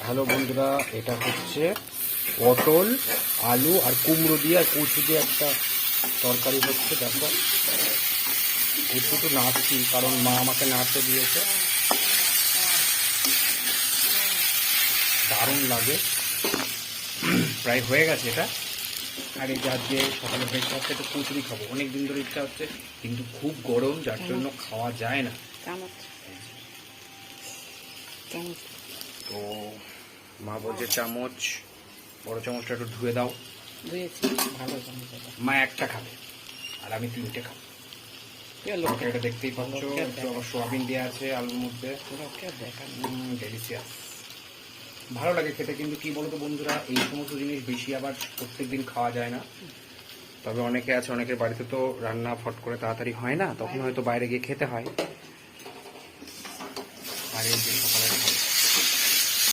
Hello বন্ধুরা, এটা হচ্ছে পটল, আলু আর কুমড়ো দিয়ে আর কচু দিয়ে একটা তরকারি হচ্ছে। দেখো, একটু নাড়ছি কারণ মা আমাকে নাড়তে দিয়েছে। দারুণ লাগে, প্রায় হয়ে গেছে এটা। আর এই যে আজকে সকালে ব্রেকফাস্টে একটু কচুরি খাবো, অনেক দিন ধরে ইচ্ছা হচ্ছে, কিন্তু খুব গরম, যার জন্য খাওয়া যায় না। তো মা বলছে চামচ, বড় চামচটা একটু ধুয়ে দাও। ভালো মা একটা খাবে আর আমি তিনটে খাবো। এটা দেখতেই পাচ্ছ, সোয়াবিন দেওয়া আছে আলুর মধ্যে, ডেলিশিয়াস, ভালো লাগে খেতে। কিন্তু কি বলতো বন্ধুরা, এই সমস্ত জিনিস বেশি আবার প্রত্যেকদিন খাওয়া যায় না। তবে অনেকে আছে, অনেকের বাড়িতে তো রান্না ফট করে তাড়াতাড়ি হয় না, তখন হয়তো বাইরে গিয়ে খেতে হয়। আর এই যে